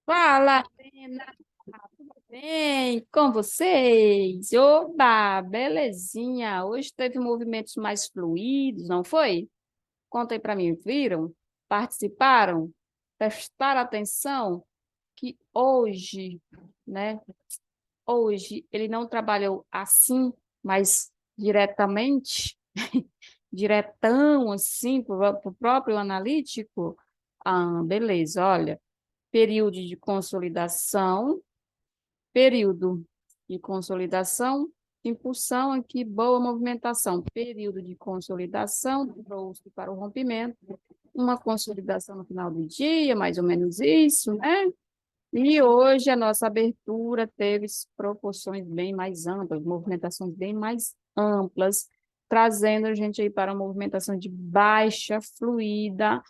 Fala, Atena. Tudo bem com vocês? Oba, belezinha. Hoje teve movimentos mais fluidos, não foi? Conta aí para mim, viram? Participaram? Prestaram atenção que hoje, né? Hoje ele não trabalhou assim, mas diretamente, diretão assim, para o próprio analítico. Ah, beleza, olha. Período de consolidação, período de consolidação, impulsão aqui, boa movimentação, período de consolidação, trouxe para o rompimento, uma consolidação no final do dia, mais ou menos isso, né? E hoje a nossa abertura teve proporções bem mais amplas, movimentações bem mais amplas, trazendo a gente aí para uma movimentação de baixa, fluida,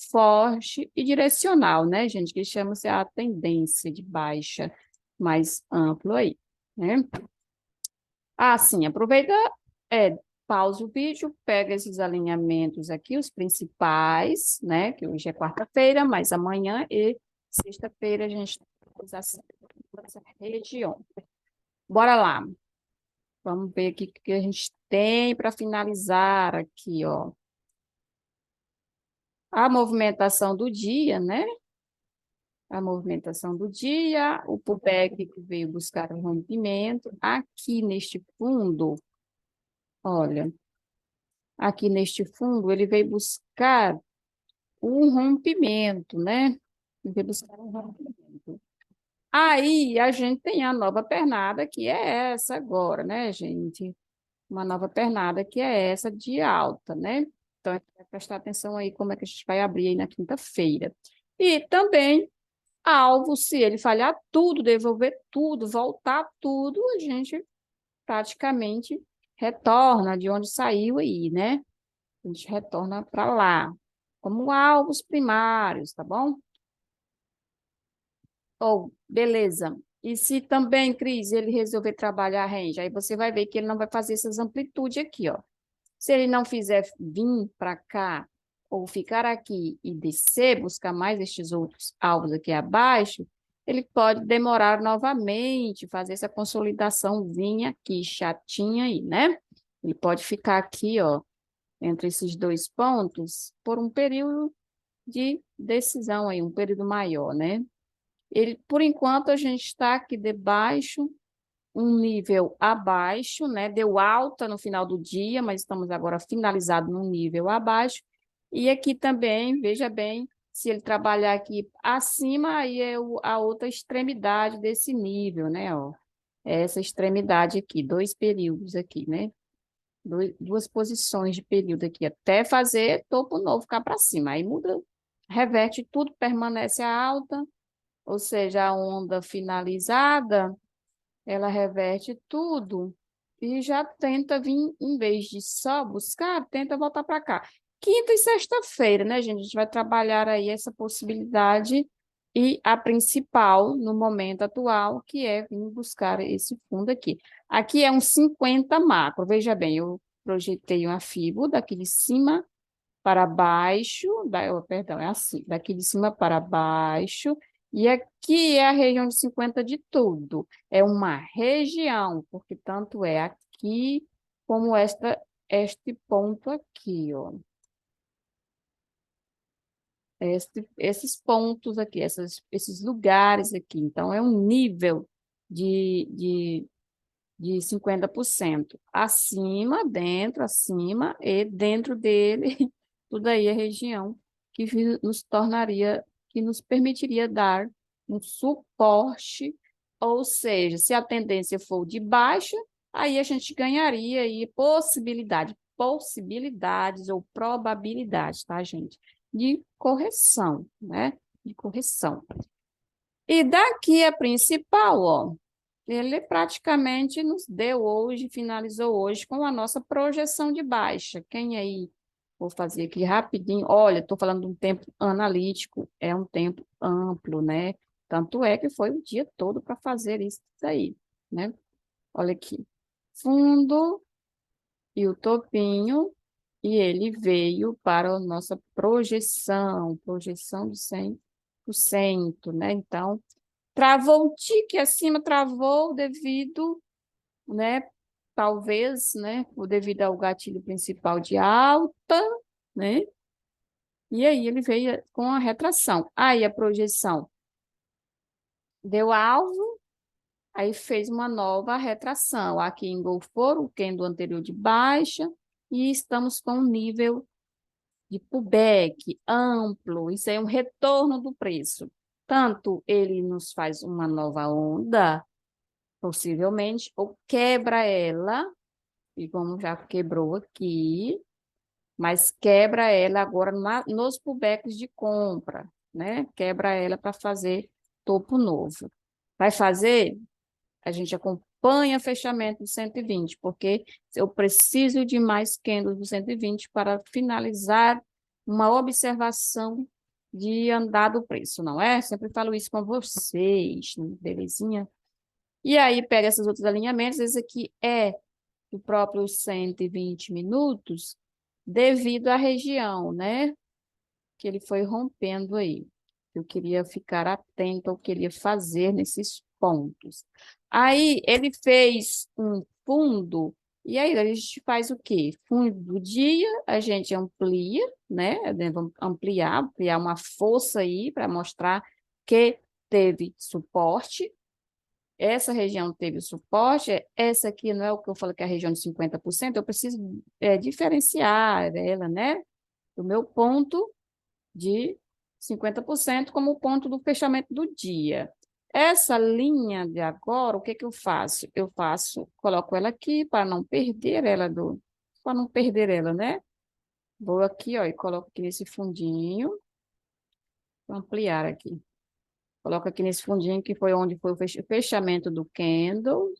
forte e direcional, né, gente? Que chama-se a tendência de baixa mais amplo aí, né? Ah, sim, aproveita, pausa o vídeo, pega esses alinhamentos aqui, os principais, né? Que hoje é quarta-feira, mas amanhã e sexta-feira a gente usa essa região. Bora lá. Vamos ver aqui o que a gente tem para finalizar aqui, ó. A movimentação do dia, né? A movimentação do dia, o pullback que veio buscar o rompimento. Aqui neste fundo, olha, aqui neste fundo, ele veio buscar um rompimento, né? Ele veio buscar um rompimento. Aí a gente tem a nova pernada, que é essa agora, né, gente? Uma nova pernada, que é essa de alta, né? Então, a gente vai prestar atenção aí como é que a gente vai abrir aí na quinta-feira. E também, alvo, se ele falhar tudo, devolver tudo, voltar tudo, a gente praticamente retorna de onde saiu aí, né? A gente retorna para lá, como alvos primários, tá bom? Ou, beleza. E se também, Cris, ele resolver trabalhar a range, aí você vai ver que ele não vai fazer essas amplitudes aqui, ó. Se ele não fizer vir para cá, ou ficar aqui e descer, buscar mais estes outros alvos aqui abaixo, ele pode demorar novamente, fazer essa consolidaçãozinha aqui, chatinha aí, né? Ele pode ficar aqui, ó, entre esses dois pontos, por um período de decisão aí, um período maior, né? Ele, por enquanto, a gente está aqui debaixo, um nível abaixo, né? Deu alta no final do dia, mas estamos agora finalizado num nível abaixo. E aqui também, veja bem, se ele trabalhar aqui acima, aí é a outra extremidade desse nível, né? Ó, essa extremidade aqui, dois períodos aqui, né? Duas posições de período aqui, até fazer topo novo cá para cima. Aí muda, reverte tudo, permanece a alta, ou seja, a onda finalizada, ela reverte tudo e já tenta vir, em vez de só buscar, tenta voltar para cá. Quinta e sexta-feira, né, gente? A gente vai trabalhar aí essa possibilidade e a principal no momento atual, que é vir buscar esse fundo aqui. Aqui é um 50 macro, veja bem, eu projetei uma fibra daqui de cima para baixo, perdão, é assim, daqui de cima para baixo, e aqui é a região de 50 de tudo. É uma região, porque tanto é aqui como este ponto aqui, ó. Esses pontos aqui, esses lugares aqui. Então, é um nível de, de, de 50%. Acima, dentro, acima, e dentro dele, tudo aí é região que nos tornaria, que nos permitiria dar um suporte, ou seja, se a tendência for de baixa, aí a gente ganharia aí possibilidades ou probabilidades, tá, gente? De correção, né? De correção. E daqui a principal, ó, ele praticamente nos deu hoje, finalizou hoje com a nossa projeção de baixa. Quem aí? Vou fazer aqui rapidinho. Olha, estou falando de um tempo analítico, é um tempo amplo, né? Tanto é que foi o dia todo para fazer isso aí, né? Olha aqui. Fundo e o topinho. E ele veio para a nossa projeção de 100%, né? Então, travou um tique acima, travou devido, né? Talvez, né? Devido ao gatilho principal de alta, né? E aí ele veio com a retração. Aí a projeção deu alvo, aí fez uma nova retração. Aqui engolfou o candle anterior de baixa e estamos com um nível de pullback amplo. Isso é um retorno do preço. Tanto ele nos faz uma nova onda, possivelmente, ou quebra ela, e como já quebrou aqui, mas quebra ela agora nos pullbacks de compra, né? Quebra ela para fazer topo novo. Vai fazer? A gente acompanha fechamento do 120, porque eu preciso de mais candles do 120 para finalizar uma observação de andar do preço, não é? Sempre falo isso com vocês, belezinha? E aí pega esses outros alinhamentos, esse aqui é o próprio 120 minutos, devido à região, né? Que ele foi rompendo aí. Eu queria ficar atento ao que ele ia fazer nesses pontos. Aí ele fez um fundo, e aí a gente faz o quê? Fundo do dia, a gente amplia, né? Vamos ampliar uma força aí para mostrar que teve suporte. Essa região teve suporte, essa aqui não é o que eu falei que é a região de 50%, eu preciso diferenciar ela, né? Do meu ponto de 50% como ponto do fechamento do dia. Essa linha de agora, o que que eu faço? Eu faço, coloco ela aqui para não perder ela, né? Vou aqui, ó, e coloco aqui nesse fundinho, vou ampliar aqui. Coloco aqui nesse fundinho que foi onde foi o fechamento do candle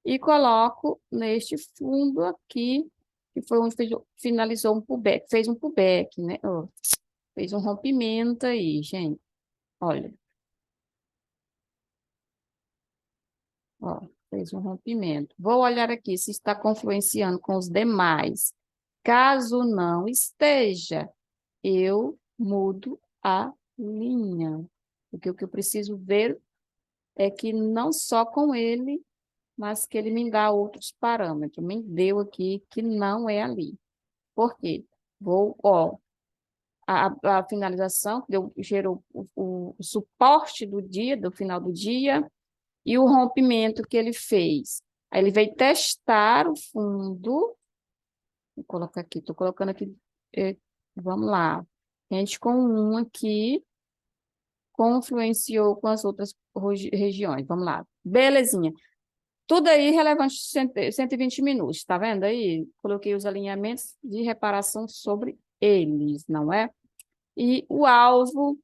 e coloco neste fundo aqui, que foi onde finalizou um pullback, fez um pullback, né? Ó, fez um rompimento aí, gente. Olha, ó, fez um rompimento. Vou olhar aqui se está confluenciando com os demais. Caso não esteja, eu mudo a linha. Porque o que eu preciso ver é que não só com ele, mas que ele me dá outros parâmetros. Me deu aqui que não é ali. Por quê? Vou, ó, a finalização, gerou o suporte do dia, do final do dia, e o rompimento que ele fez. Aí ele veio testar o fundo. Vou colocar aqui, estou colocando aqui. Vamos lá. Gente com um aqui confluenciou com as outras regiões. Vamos lá. Belezinha. Tudo aí relevante 120 minutos, tá vendo aí? Coloquei os alinhamentos de reparação sobre eles, não é? E o alvo,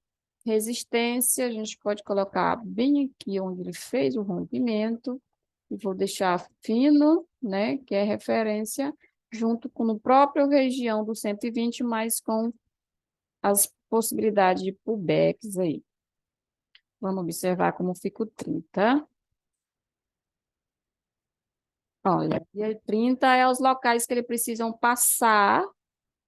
resistência, a gente pode colocar bem aqui onde ele fez o rompimento, e vou deixar fino, né, que é referência, junto com o próprio região do 120, mas com as possibilidades de pullbacks aí. Vamos observar como fica o 30. Olha, e aí 30 é os locais que eles precisam passar,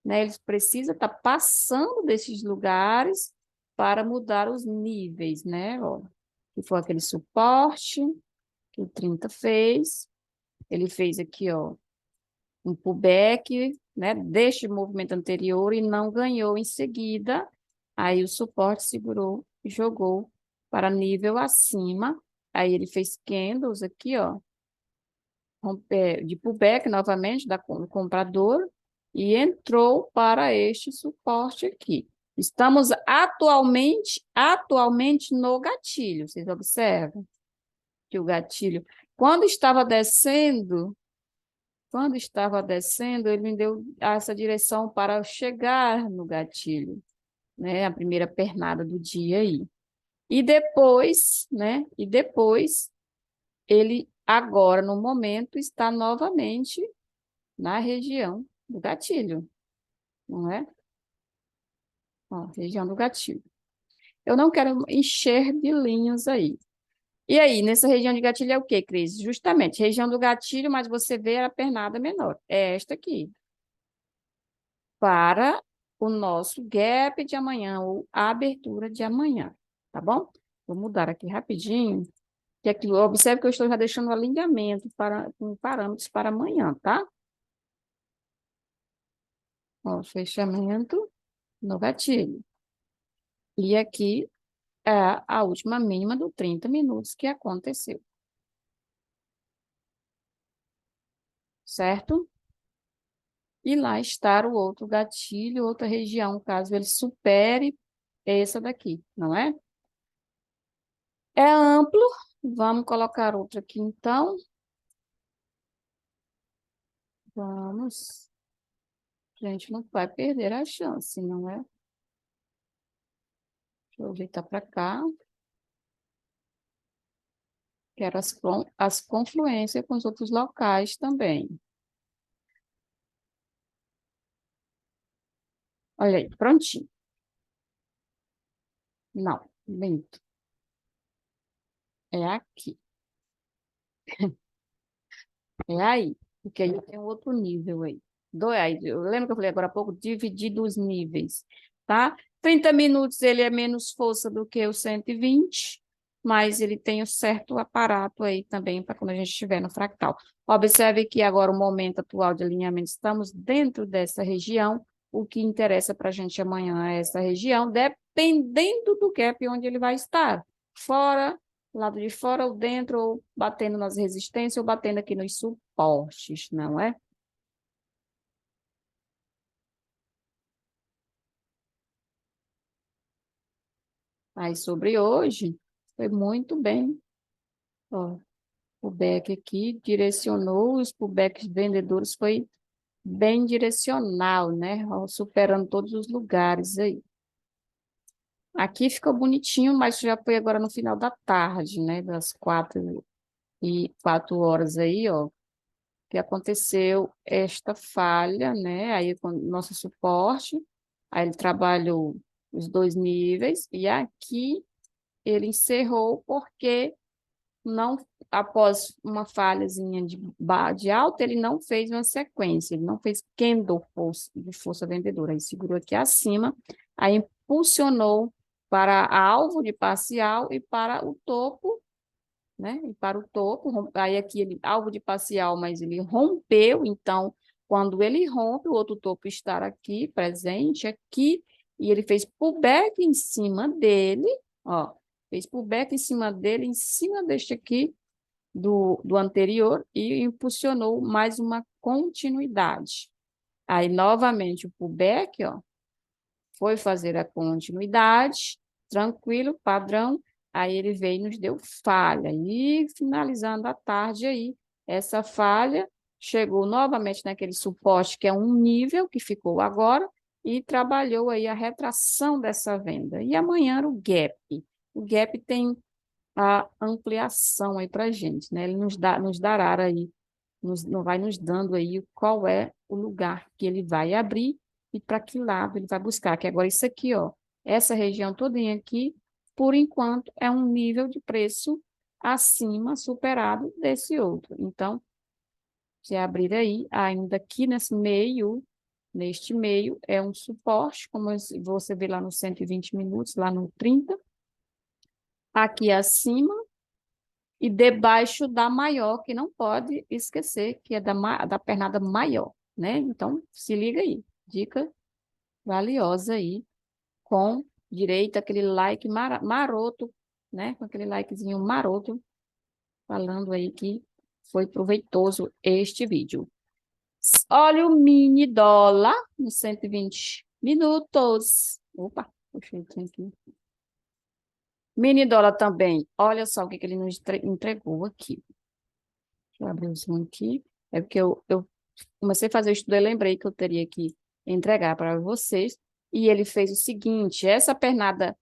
né? Eles precisam estar passando desses lugares para mudar os níveis, né? Ó, que foi aquele suporte que o 30 fez. Ele fez aqui, ó, um pullback, né, deste movimento anterior e não ganhou em seguida. Aí o suporte segurou e jogou para nível acima. Aí ele fez candles aqui, ó, de pullback novamente do comprador e entrou para este suporte aqui. Estamos atualmente no gatilho. Vocês observam que o gatilho, quando estava descendo, ele me deu essa direção para chegar no gatilho, né? A primeira pernada do dia aí. E depois, né? E depois ele agora no momento está novamente na região do gatilho, não é? Ó, região do gatilho. Eu não quero encher de linhas aí. E aí, nessa região de gatilho é o quê, Cris? Justamente, região do gatilho, mas você vê a pernada menor. É esta aqui. para o nosso gap de amanhã, ou a abertura de amanhã, tá bom? Vou mudar aqui rapidinho, que aqui, observe que eu estou já deixando o alinhamento com parâmetros para amanhã, tá? Ó, fechamento no gatilho. E aqui é a última mínima do 30 minutos que aconteceu, certo? E lá está o outro gatilho, outra região, caso ele supere essa daqui, não é? É amplo, vamos colocar outro aqui então. Vamos. A gente não vai perder a chance, não é? Deixa eu ajeitar para cá. Quero as confluências com os outros locais também. Olha aí, prontinho. Não, minto. É aqui. É aí. Porque aí tem um outro nível aí. Aí. Eu lembro que eu falei agora há pouco, dividir os níveis, tá? 30 minutos ele é menos força do que o 120, mas ele tem um certo aparato aí também para quando a gente estiver no fractal. Observe que agora o momento atual de alinhamento, estamos dentro dessa região. O que interessa para a gente amanhã é essa região, dependendo do gap onde ele vai estar. Fora, lado de fora ou dentro, ou batendo nas resistências, ou batendo aqui nos suportes, não é? Aí sobre hoje, foi muito bem. Ó, o back aqui direcionou os pullbacks vendedores, foi bem direcional, né? Ó, superando todos os lugares aí. Aqui ficou bonitinho, mas já foi agora no final da tarde, né? Das 4 aí, ó, que aconteceu esta falha, né? Aí com o nosso suporte, aí ele trabalhou os dois níveis, e aqui ele encerrou porque não, após uma falhazinha de alta, ele não fez uma sequência, ele não fez candle de força vendedora, ele segurou aqui acima, aí impulsionou para alvo de parcial e para o topo, né? E para o topo, aí aqui ele, alvo de parcial, mas ele rompeu, então, quando ele rompe, o outro topo está aqui, presente aqui, e ele fez pullback em cima dele, ó, fez pullback em cima dele, em cima deste aqui, do anterior, e impulsionou mais uma continuidade. Aí, novamente, o pullback, ó, foi fazer a continuidade, tranquilo, padrão, aí ele veio e nos deu falha. E finalizando a tarde aí, essa falha chegou novamente naquele suporte que é um nível que ficou agora e trabalhou aí a retração dessa venda. E amanhã era o gap. O gap tem a ampliação aí para a gente, né? Ele nos dará aí, não vai nos dando aí qual é o lugar que ele vai abrir e para que lado ele vai buscar. Que agora isso aqui, ó, essa região todinha aqui, por enquanto, é um nível de preço acima, superado desse outro. Então, se abrir aí, ainda aqui neste meio, é um suporte, como você vê lá no 120 minutos, lá no 30. Aqui acima, e debaixo da maior, que não pode esquecer, que é da pernada maior, né? Então, se liga aí. Dica valiosa aí, com direito aquele like maroto, né? Com aquele likezinho maroto, falando aí que foi proveitoso este vídeo. Olha o mini dólar no 120 minutos. Opa, puxei aqui. Mini dólar também. Olha só o que ele nos entregou aqui. Deixa eu abrir o zoom aqui. É porque eu comecei a fazer o estudo e lembrei que eu teria que entregar para vocês. E ele fez o seguinte: essa pernada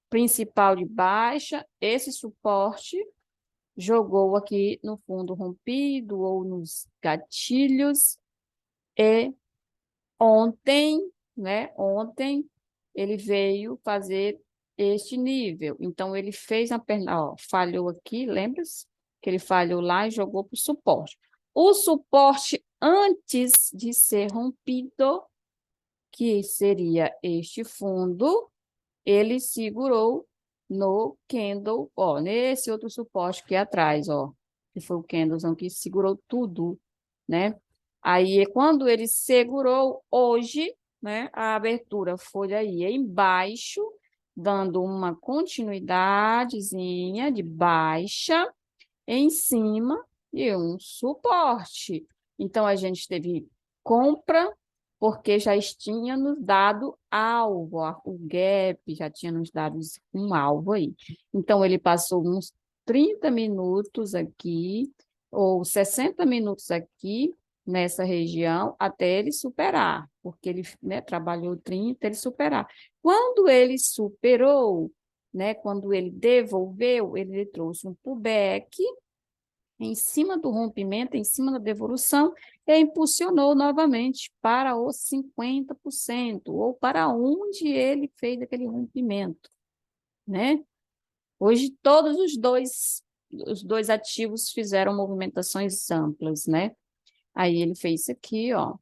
principal de baixa, esse suporte, jogou aqui no fundo rompido ou nos gatilhos. E ontem, né? Ontem ele veio fazer este nível. Então, ele fez a perna, ó, falhou aqui, lembra-se? Que ele falhou lá e jogou para o suporte. O suporte, antes de ser rompido, que seria este fundo, ele segurou no candle, ó, nesse outro suporte aqui atrás, ó, que foi o candlezão que segurou tudo, né? Aí, quando ele segurou hoje, né, a abertura foi aí embaixo, dando uma continuidadezinha de baixa em cima de um suporte. Então, a gente teve compra, porque já tinha nos dado alvo, o gap já tinha nos dado um alvo aí. Então, ele passou uns 30 minutos aqui, ou 60 minutos aqui, nessa região, até ele superar, porque ele, né, trabalhou 30, ele superar. Quando ele superou, né, quando ele devolveu, ele trouxe um pullback, em cima do rompimento, em cima da devolução, e impulsionou novamente para os 50%, ou para onde ele fez aquele rompimento, né? Hoje, todos os dois ativos fizeram movimentações amplas, né? Aí ele fez isso aqui, ó.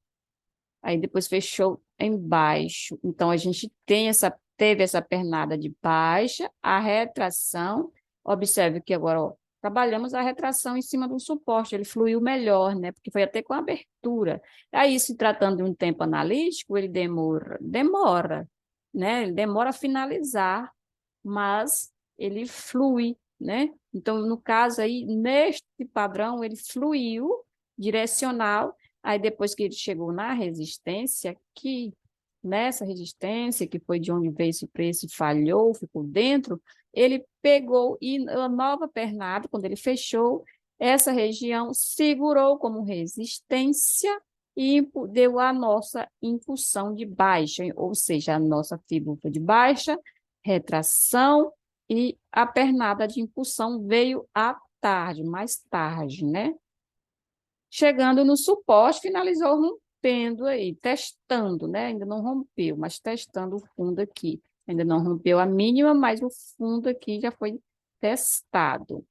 Aí depois fechou embaixo. Então, a gente teve essa pernada de baixa, a retração. Observe que agora, ó, trabalhamos a retração em cima do suporte, ele fluiu melhor, né? Porque foi até com a abertura. Aí, se tratando de um tempo analítico, ele demora, né? Ele demora a finalizar, mas ele flui, né? Então, no caso aí, neste padrão, ele fluiu direcional. Aí, depois que ele chegou na resistência, que nessa resistência, que foi de onde veio esse preço, falhou, ficou dentro, ele pegou e a nova pernada, quando ele fechou, essa região segurou como resistência e deu a nossa impulsão de baixa, ou seja, a nossa figura de baixa, retração e a pernada de impulsão veio à tarde, mais tarde, né? Chegando no suporte, finalizou rompendo aí, testando, né? Ainda não rompeu, mas testando o fundo aqui. Ainda não rompeu a mínima, mas o fundo aqui já foi testado.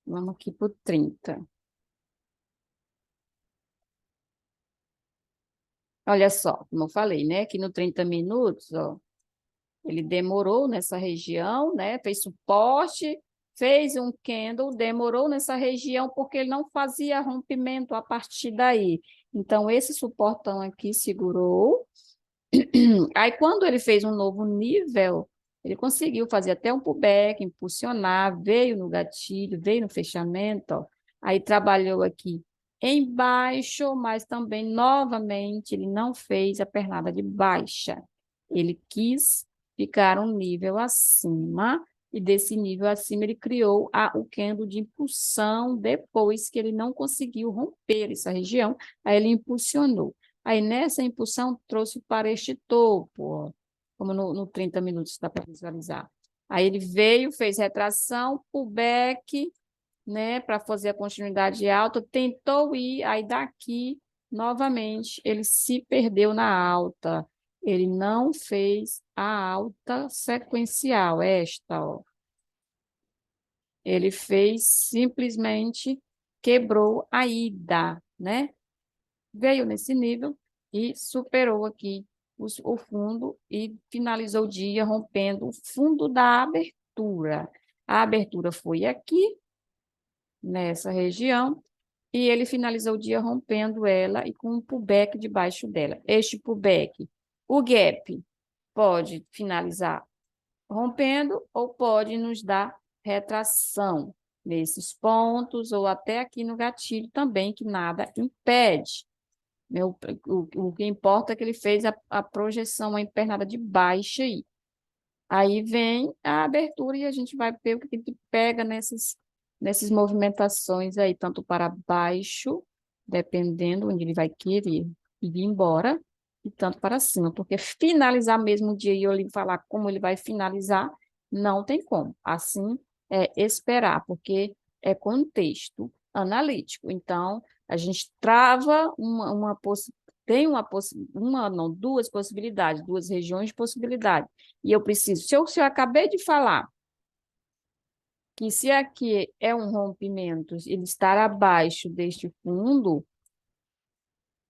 Vamos aqui para o 30. Olha só, como eu falei, né? Aqui no 30 minutos, ó, ele demorou nessa região, né? Fez suporte, fez um candle, demorou nessa região porque ele não fazia rompimento a partir daí. Então, esse suportão aqui segurou. Aí, quando ele fez um novo nível, ele conseguiu fazer até um pullback, impulsionar, veio no gatilho, veio no fechamento, ó. Aí trabalhou aqui embaixo, mas também, novamente, ele não fez a pernada de baixa. Ele quis ficar um nível acima, e desse nível acima ele criou o candle de impulsão depois que ele não conseguiu romper essa região, aí ele impulsionou. Aí, nessa impulsão, trouxe para este topo, ó, como no 30 minutos dá para visualizar. Aí, ele veio, fez retração, pullback, né, para fazer a continuidade alta, tentou ir, aí daqui, novamente, ele se perdeu na alta. Ele não fez a alta sequencial, esta, ó. Ele fez simplesmente quebrou a ida, né? Veio nesse nível e superou aqui o fundo e finalizou o dia rompendo o fundo da abertura. A abertura foi aqui, nessa região, e ele finalizou o dia rompendo ela e com um pullback debaixo dela. Este pullback, o gap, pode finalizar rompendo ou pode nos dar retração nesses pontos ou até aqui no gatilho também, que nada impede. O que importa é que ele fez a projeção, a empernada de baixa aí. Aí vem a abertura e a gente vai ver o que ele pega nessas movimentações aí, tanto para baixo, dependendo onde ele vai querer ir embora, e tanto para cima, porque finalizar mesmo o dia e eu lhe falar como ele vai finalizar, não tem como. Assim, é esperar, porque é contexto analítico. Então, a gente trava tem uma, não, duas possibilidades, duas regiões de possibilidade. E eu preciso, se eu acabei de falar que se aqui é um rompimento, ele estar abaixo deste fundo,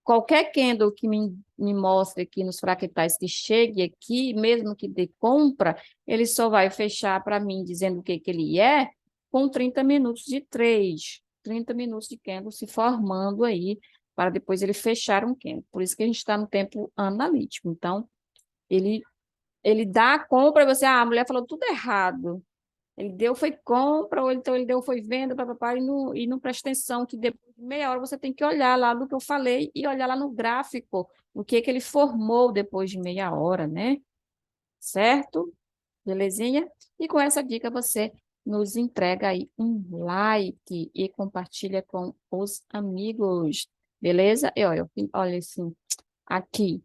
qualquer candle que me mostre aqui nos fractais que chegue aqui, mesmo que dê compra, ele só vai fechar para mim dizendo o que que ele é com 30 minutos de trade, 30 minutos de candle se formando aí, para depois ele fechar um candle. Por isso que a gente está no tempo analítico. Então, ele, ele dá a compra e você, a mulher falou tudo errado. Ele deu foi compra, ou então ele deu foi venda, papapá, e não presta atenção, que depois de meia hora você tem que olhar lá no que eu falei e olhar lá no gráfico, o que que ele formou depois de meia hora, né? Certo? Belezinha? E com essa dica você nos entrega aí um like e compartilha com os amigos. Beleza? E olha assim, aqui,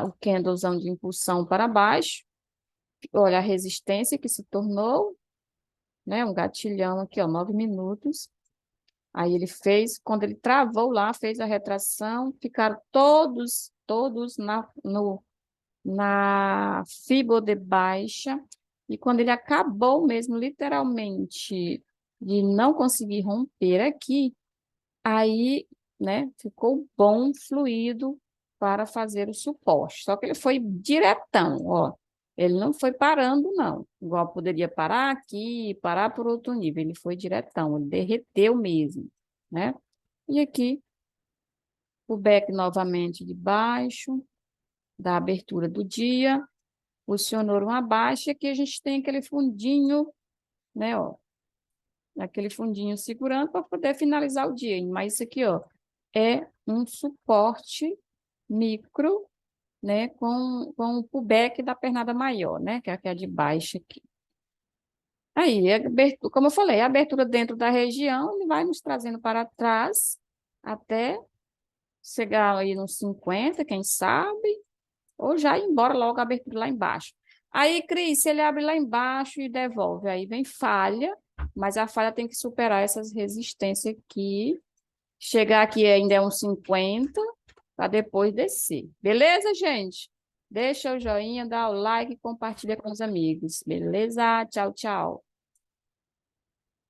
o candlezão de impulsão para baixo. Olha a resistência que se tornou, né? Um gatilhão aqui, ó, 9 minutos. Aí ele fez, quando ele travou lá, fez a retração, ficaram todos na fibra de baixa. E quando ele acabou mesmo, literalmente, de não conseguir romper aqui, aí, né, ficou bom, fluido para fazer o suporte. Só que ele foi diretão, ó. Ele não foi parando, não. Igual poderia parar aqui, parar por outro nível. Ele foi diretão, ele derreteu mesmo, né? E aqui, o back novamente de baixo, da abertura do dia, posicionou uma baixa, e aqui a gente tem aquele fundinho, né, ó. Aquele fundinho segurando para poder finalizar o dia. Mas isso aqui, ó, é um suporte micro, né, com o pullback da pernada maior, né, que é a de baixo aqui. Aí, como eu falei, a abertura dentro da região, ele vai nos trazendo para trás até chegar aí nos 50, quem sabe, ou já ir embora logo a abertura lá embaixo. Aí, Cris, se ele abre lá embaixo e devolve, aí vem falha, mas a falha tem que superar essas resistências aqui. Chegar aqui ainda é uns 50, para depois descer. Beleza, gente? Deixa o joinha, dá o like e compartilha com os amigos. Beleza? Tchau, tchau.